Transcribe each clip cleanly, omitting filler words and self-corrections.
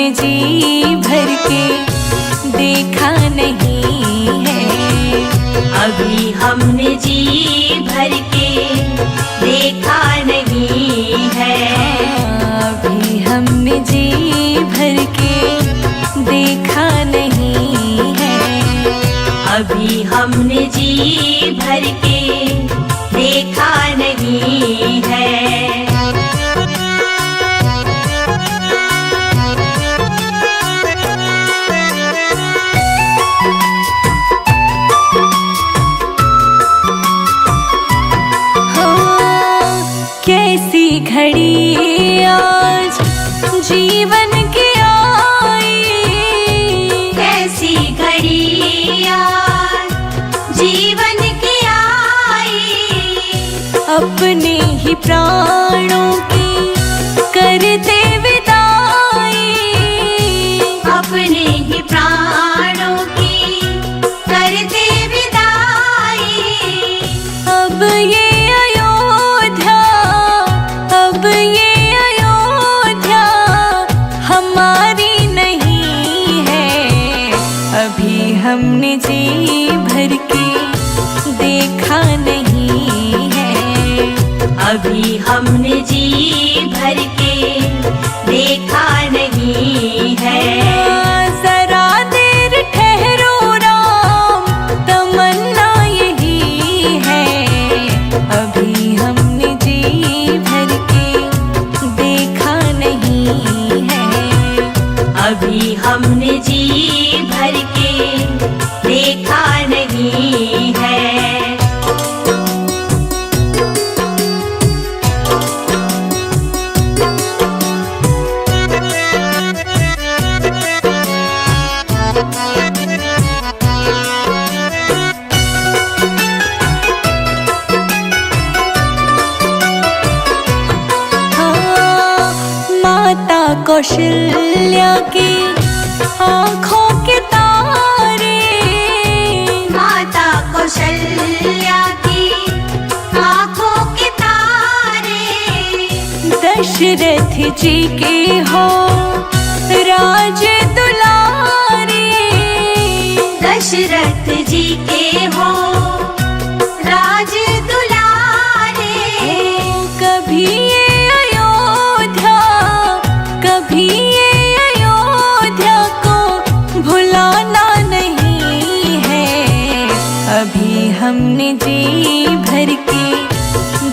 हमने जी भर के देखा नहीं है। अभी हमने जी भर के देखा नहीं है। अभी हमने जी भर के देखा नहीं है। अभी हमने जी भर के देखा नहीं है। कैसी घड़ी आज जीवन की आई। कैसी घड़ी आज जीवन की आई। अपने ही प्राणों की करते विदाई। अपने ही प्राणों की करते विदाई। अब ये हमने जी भर के देखा नहीं है। अभी हमने जी भर के देखा नहीं है। जरा देर ठहरो राम, तमन्ना यही है। अभी हमने जी भर के देखा नहीं है। अभी हमने जी भर के देखा नहीं है। माता कौशल्या की आँखों के तारे। माता कौशल्या की आँखों के तारे। दशरथ जी के हो राज दुलारे। दशरथ जी के हो राज दुलारे। कभी ये अयोध्या, कभी ये अयोध्या को भुलाना नहीं है। अभी हमने जी भर के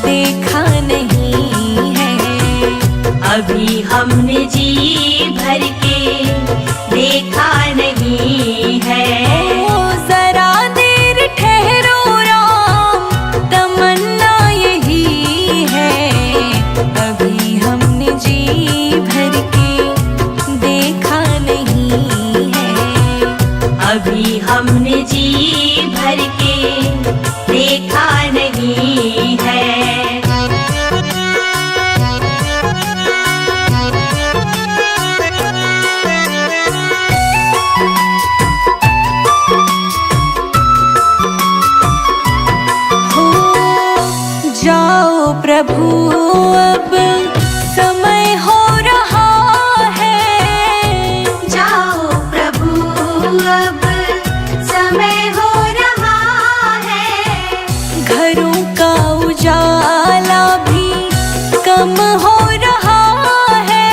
देखा नहीं है। अभी हमने जी भर के देखा नहीं है। जरा देर ठहरो राम, तमन्ना यही है। अभी हमने जी भर के देखा नहीं है। अभी हमने जी भर के देखा नहीं है। जाओ प्रभु अब समय हो रहा है। जाओ प्रभु अब समय हो रहा है। घरों का उजाला भी कम हो रहा है।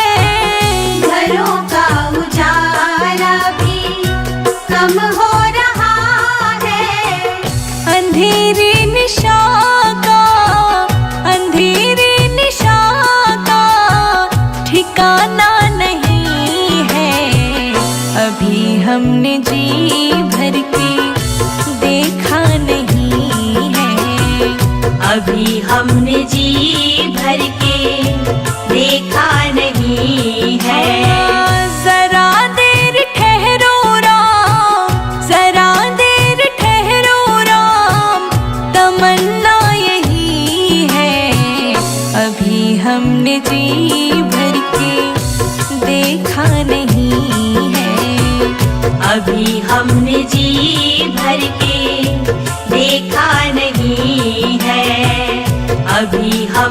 घरों का उजाला भी कम हो रहा है। अंधेरी निशा ठिकाना नहीं है। अभी हमने जी भर के देखा नहीं है। अभी हमने जी भर के देखा नहीं है। जरा देर ठहरो राम, जरा देर ठहरो राम, तमन्ना यही है। अभी हमने जी भर के देखा नहीं है। अभी हमने जी भर के देखा नहीं है। अभी हम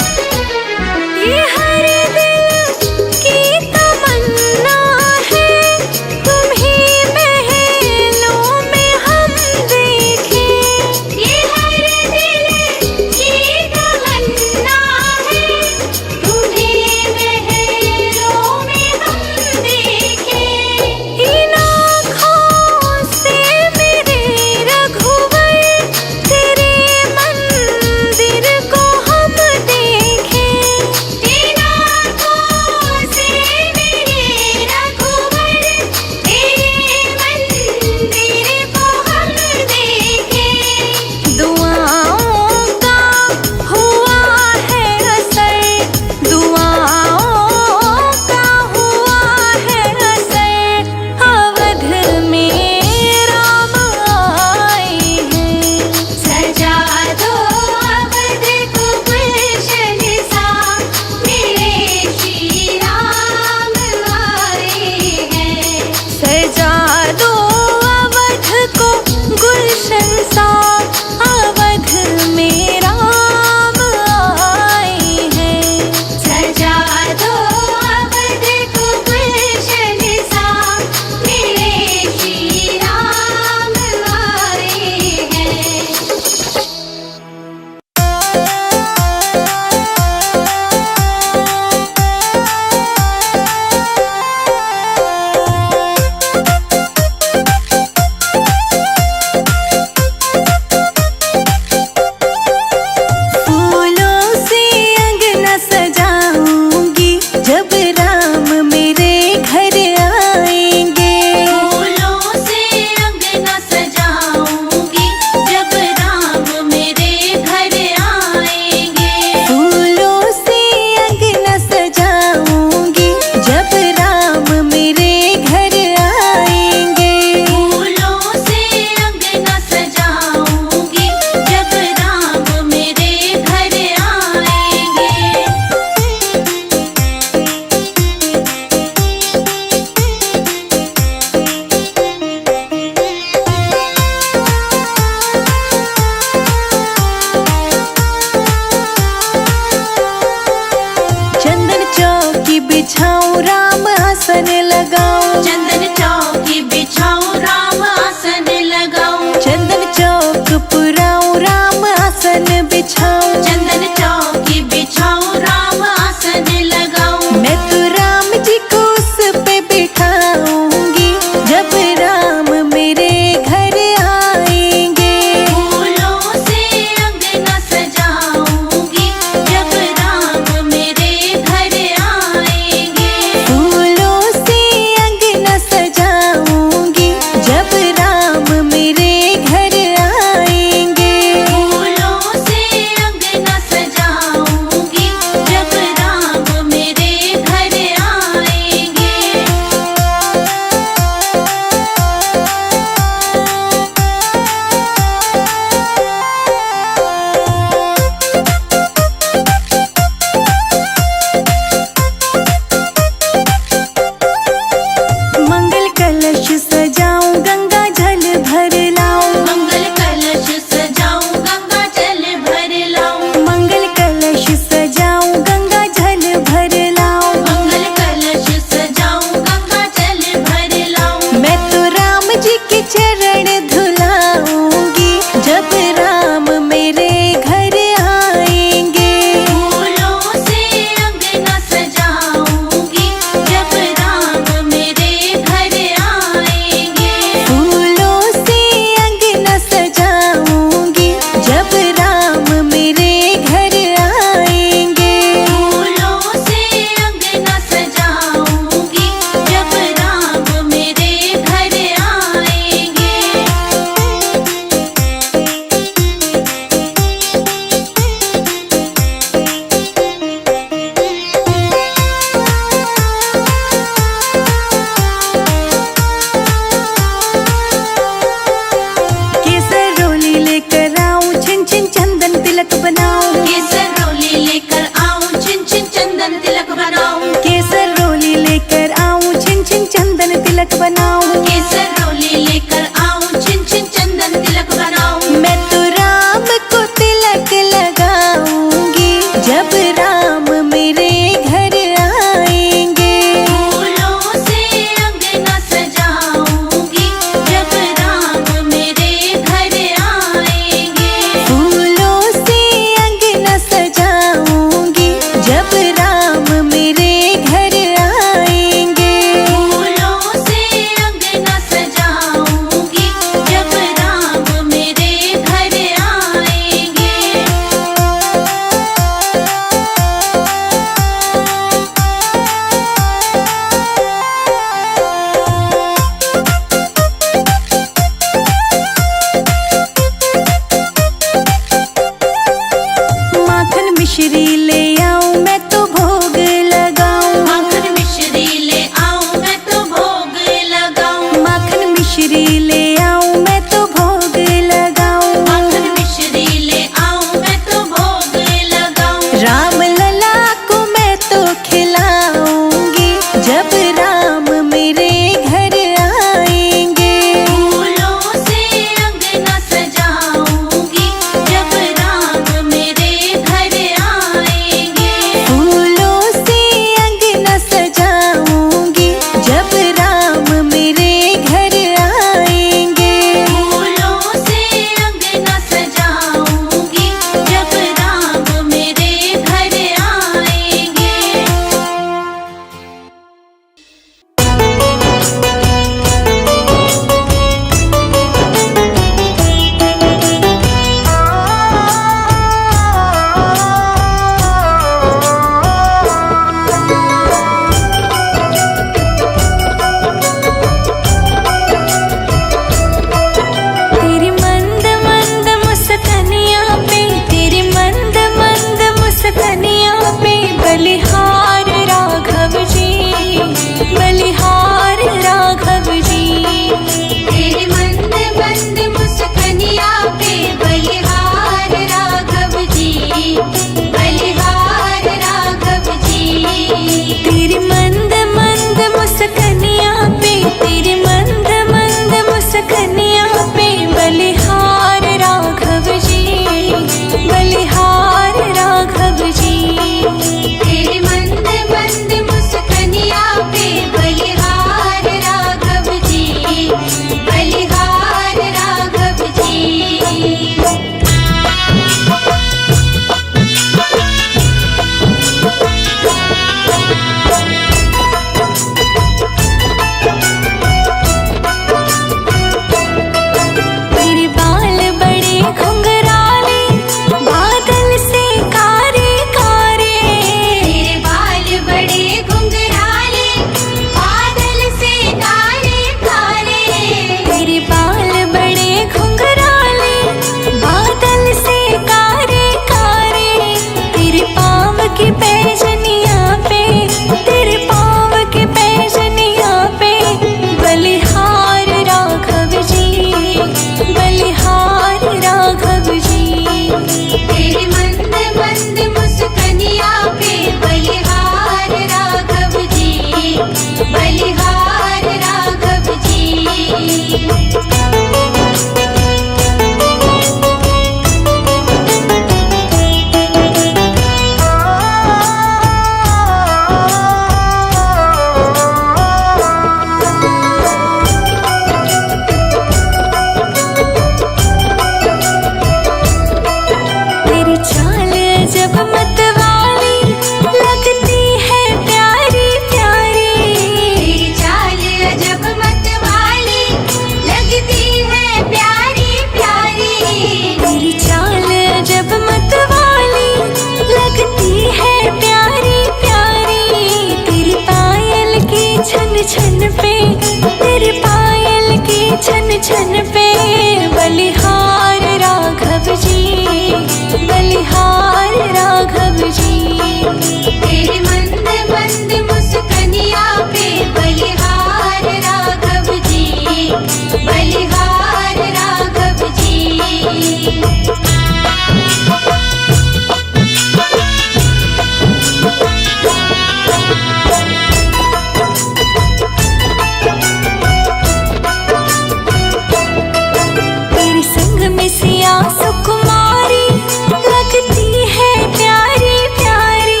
तेरे संग में सिया सुकुमारी लगती है प्यारी प्यारी।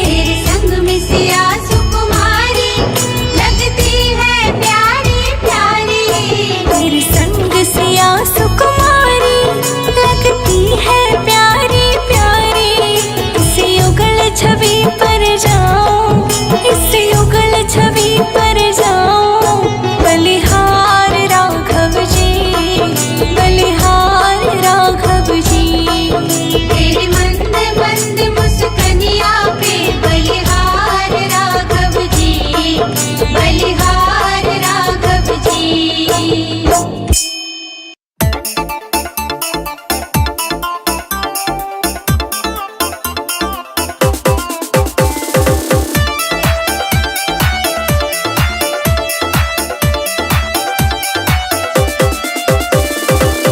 तेरे संग में सिया सुकुमारी लगती है प्यारी प्यारी। तेरे संग सिया सुकुमारी लगती है प्यारी प्यारी। इस युगल छवि पर जाऊं, इस युगल छवि पर जाऊं। बलिहार राघव जी, बलिहार राघव जी। तेरे मंद मंद मुस्कनिया पे बलिहार राघव जी, बलिहार राघव जी।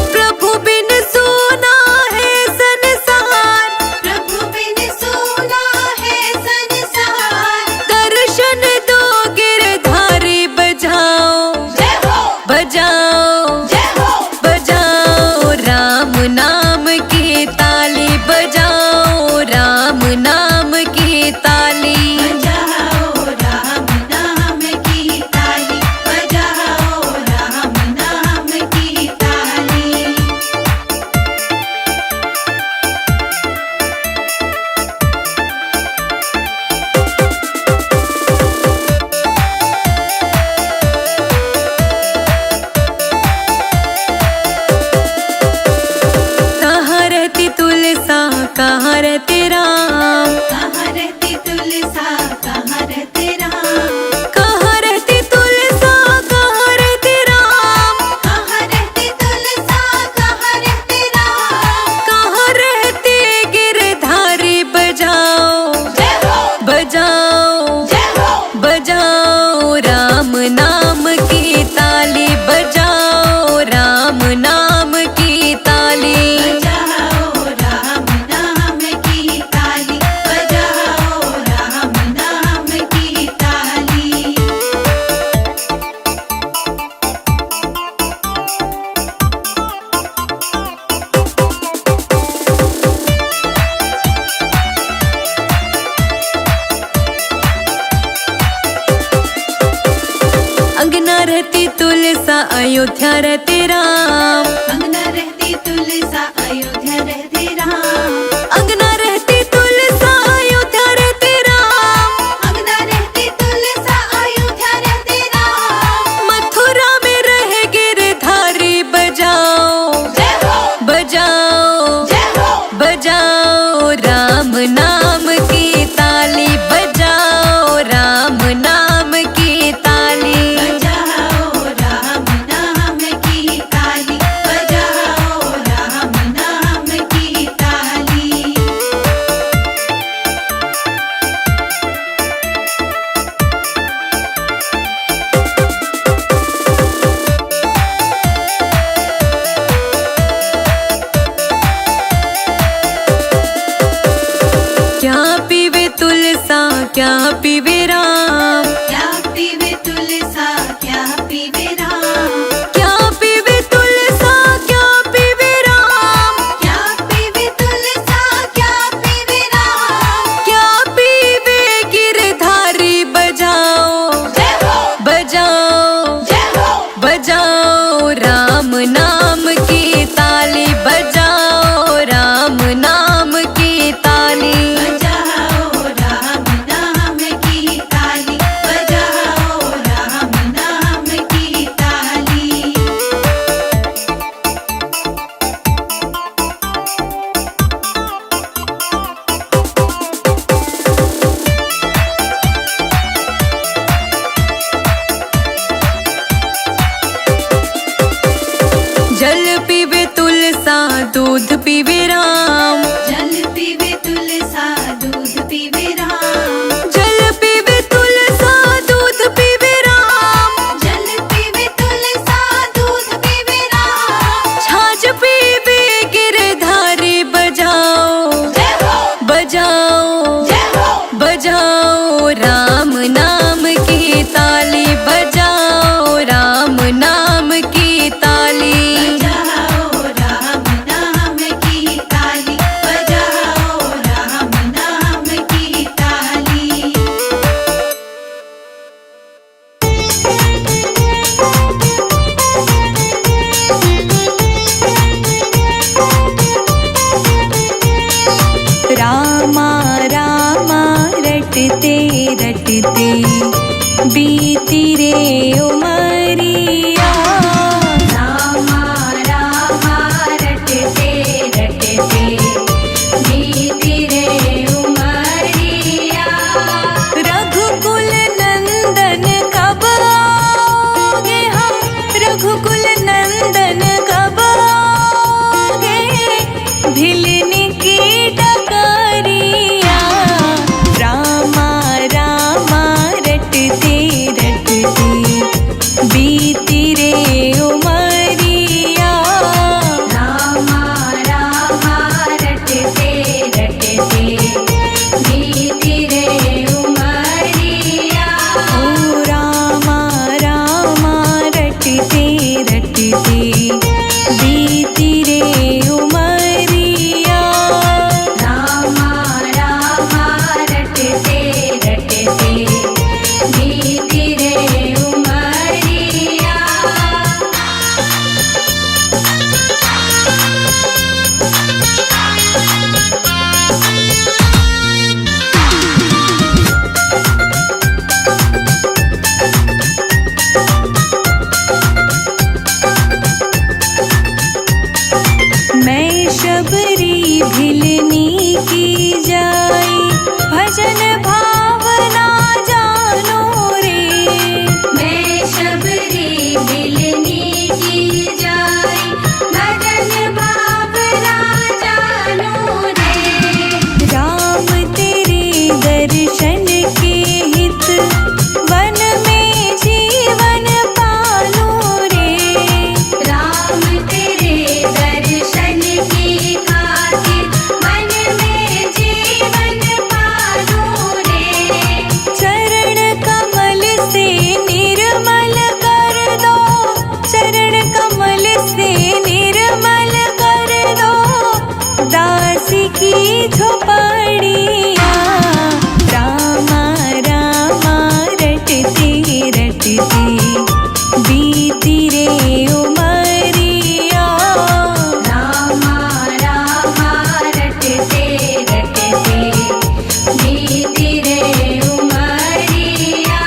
प्रभु बिन सोना है संसार, प्रभु बिन सोना है संसार। दर्शन दो गिरधारी बजाओ, जय हो, बजाओ, जय हो, बजाओ राम नाम की ताली, बजाओ राम नाम की ताली। बजाओ राम नाम की ताली, बजाओ राम नाम की ताली। कहाँ रहती तुलसा, कहाँ रहते राम, कहाँ रहती तुलसा, कहाँ रहते राम। कहाँ रहती तुलसा, कहाँ रहते राम। कहाँ रहती तुलसा, कहाँ रहते राम। कहाँ रहते गिरधारी बजाओ, जय हो, बजाओ, जय हो, बजाओ राम नाम की ताली, बजाओ राम नाम की ताली। बजाओ राम नाम की ताली, बजाओ राम नाम की ताली। अंगना रहती तुलसा, अयोध्या रहते राम। अंगना रहती तुलसा, अयोध्या रहते राम। अंगना रहती तुलसा, अयोध्या रहते राम। अंगना रहती तुलसा, अयोध्या रहते राम। मथुरा में रहे गिरधारी बजाओ, जय हो, बजाओ, जय हो, बजाओ राम नाम की ताली, बजाओ राम नाम की ताली। बजाओ राम नाम की ताली, बजाओ राम नाम की ताली। क्या पीवे तुलसा, क्या पीवे राम, क्या पीवे तुलसा, क्या पीवे राम। क्या पीवे तुलसा, क्या पीवे राम। क्या पीवे तुलसा, क्या पीवे राम। क्या पीवे गिरधारी बजाओ, जय हो, बजाओ, जय हो, बजाओ राम नाम की ताली, बजाओ राम नाम की ताली। बजाओ राम नाम की रटते रटते बीती रे उमरिया। रामा रामा रटते रटते बीती रे उमरिया। रघुकुल नंदन कब आओगे हम, रघुकुल नंदन कब आओगे, भिलने की डगरिया। रामा रामा रटते रटते बीती रे उमरिया। रामा रामा रटते रटते बीती रे उमरिया। ओ रामा रामा रटते रटते बीती रे उमरिया। रामा रामा रटते रटते बीती रे उमरिया। मैं शबरी भिलनी की जाई, भजन भावना जानो रे। मैं शबरी भिलनी की जाई, भजन भावना जानो रे। राम तेरे दर्शन के हित, वन में जीवन पालो रे। राम तेरे दर्शन की खातिर मन में जीवन पालो रे। चरण कमल से निर्मल कर दो, चरण कमल से निर्मल कर दो, दासी की झोपड़िया। रामा रामा रटते रटते बीती रे उमरिया। रामा रामा रटते रटते बीती रे उमरिया।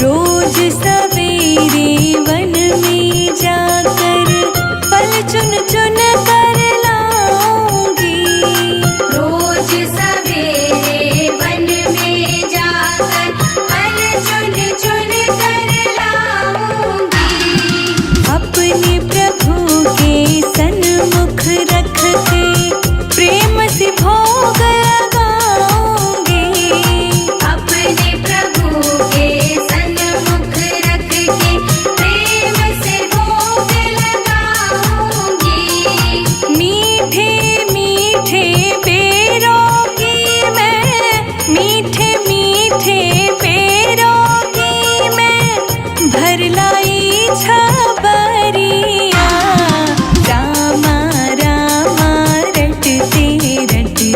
रोज सवेरे वन में जाकर फल चुन चुन कर लाऊंगी। रोज सवेरे वन में जाकर फल चुन चुन कर लाऊंगी। अपने प्रभु के सन्मुख रख के प्रेम से भोग लगाऊंगी। अपने प्रभु के सन्मुख रख के प्रेम से भोग लगाऊंगी। मीठे मीठे पेड़ों की मैं, मीठे मीठे पेड़ों की मैं भर लाई छबरिया। रामा रामा रटते रटते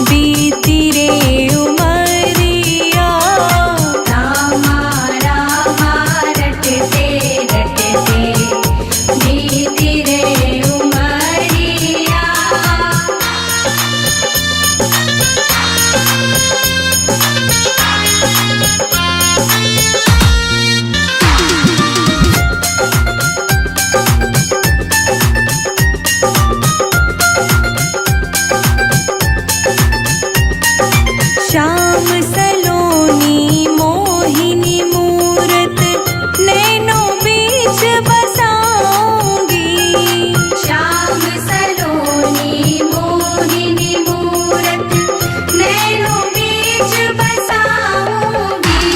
बीती रे उमरिया। रामा रामा रटते रटते बीती रे उमरिया। श्याम सलोनी मोहिनी मूरत नैनों बीच बसाऊंगी। श्याम सलोनी मोहिनी मूरत नैनों बीच बसाऊंगी।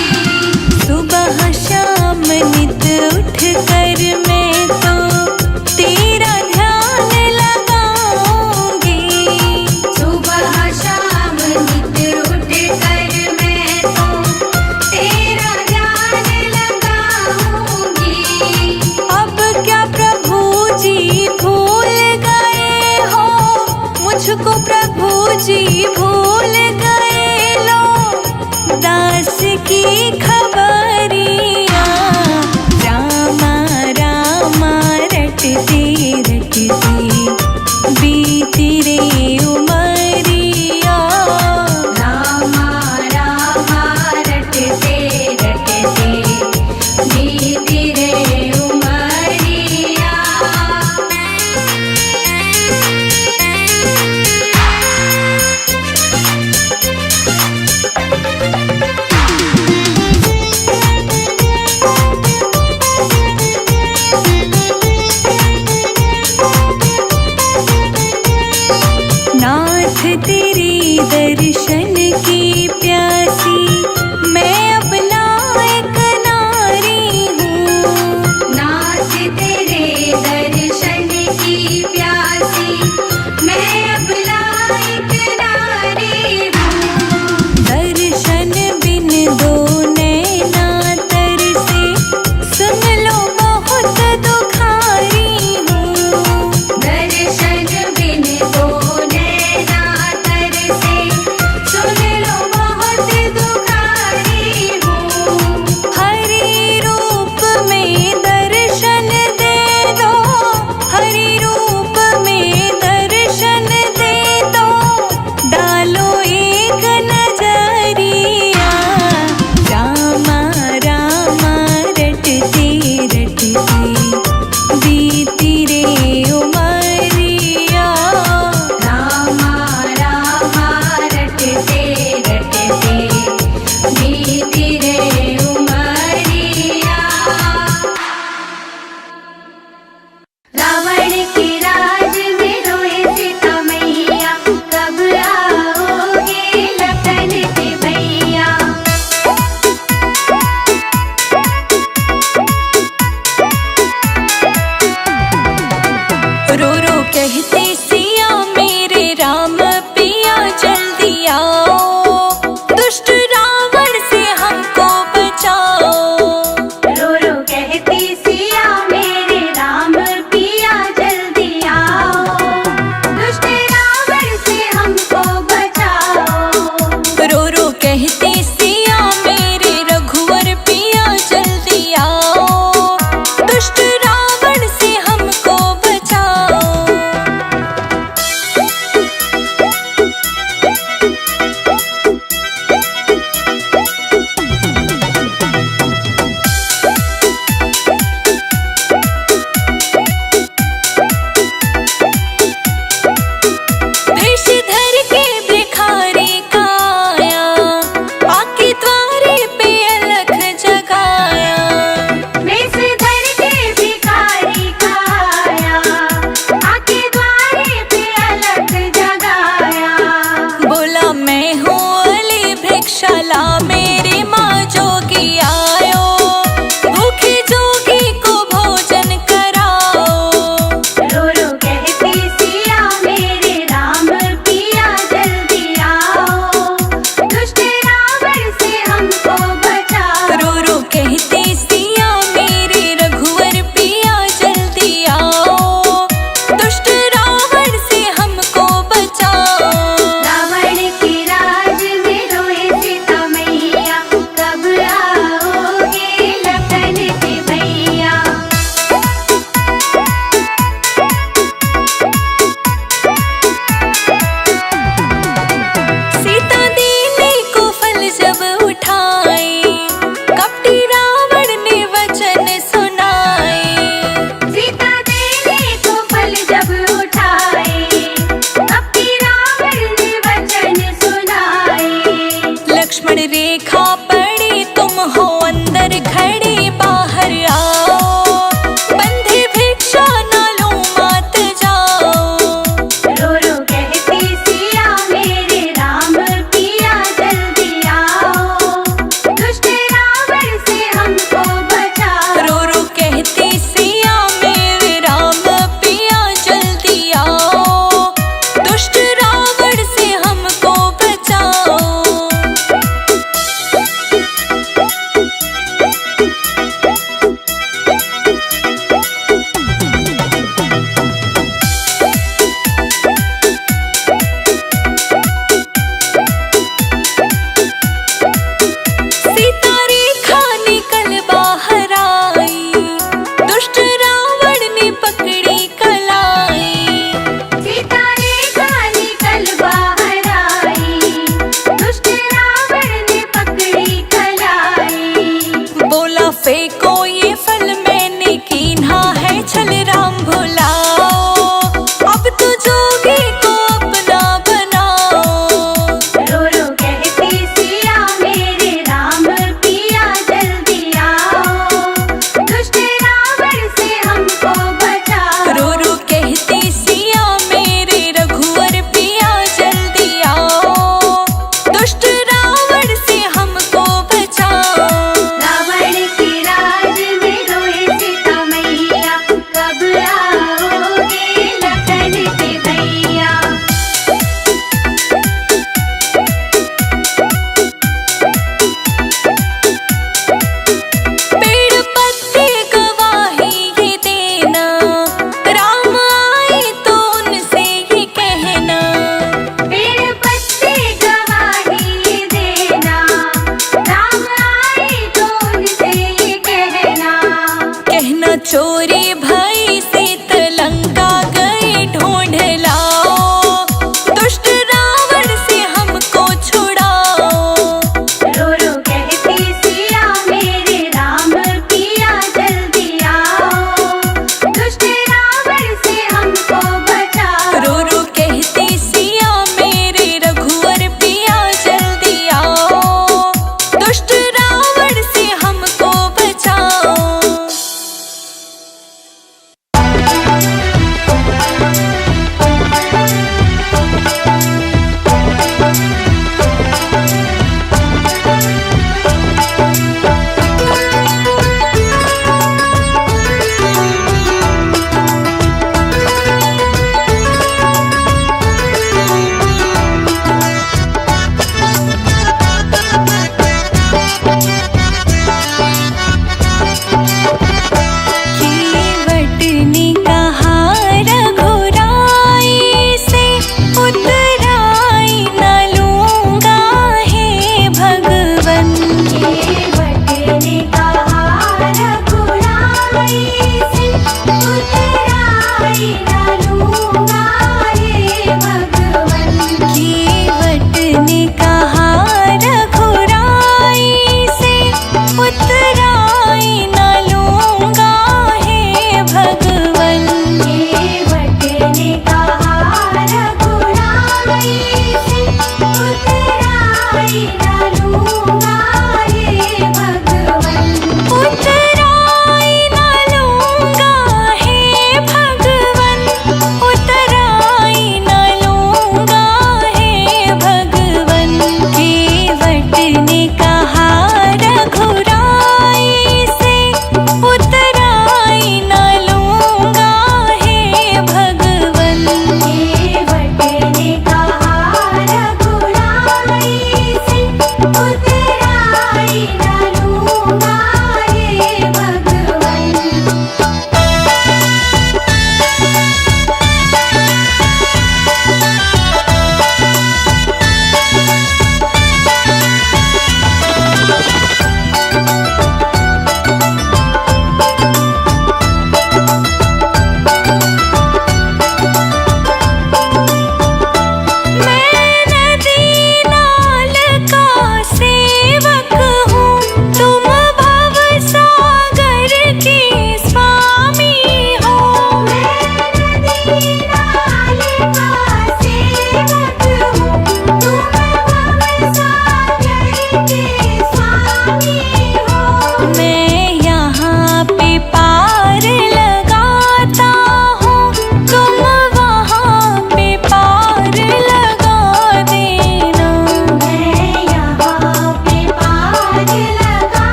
सुबह शाम नित उठ कर मैं तो तेरा ध्यान लगाऊंगी। सुबह शाम नित उठ कर मैं तो तेरा ध्यान लगाऊंगी। अब क्या प्रभु जी भूल गए हो मुझको रटते रटते बीती रे उमरिया। रामा रामा रटते रटते बीती रे उमरिया। नाथ तेरे दर्शन की प्यासी मैं अपना एक नारी हूँ। नाथ तेरे दर्शन की प्यासी मैं अपना एक नारी हूँ। दर्शन बिन दो नैना तरसे सुन लो बहुत दुखारी हूँ। दर्शन बिन दो नैना तरसे सुन लो बहुत दुखारी मीरा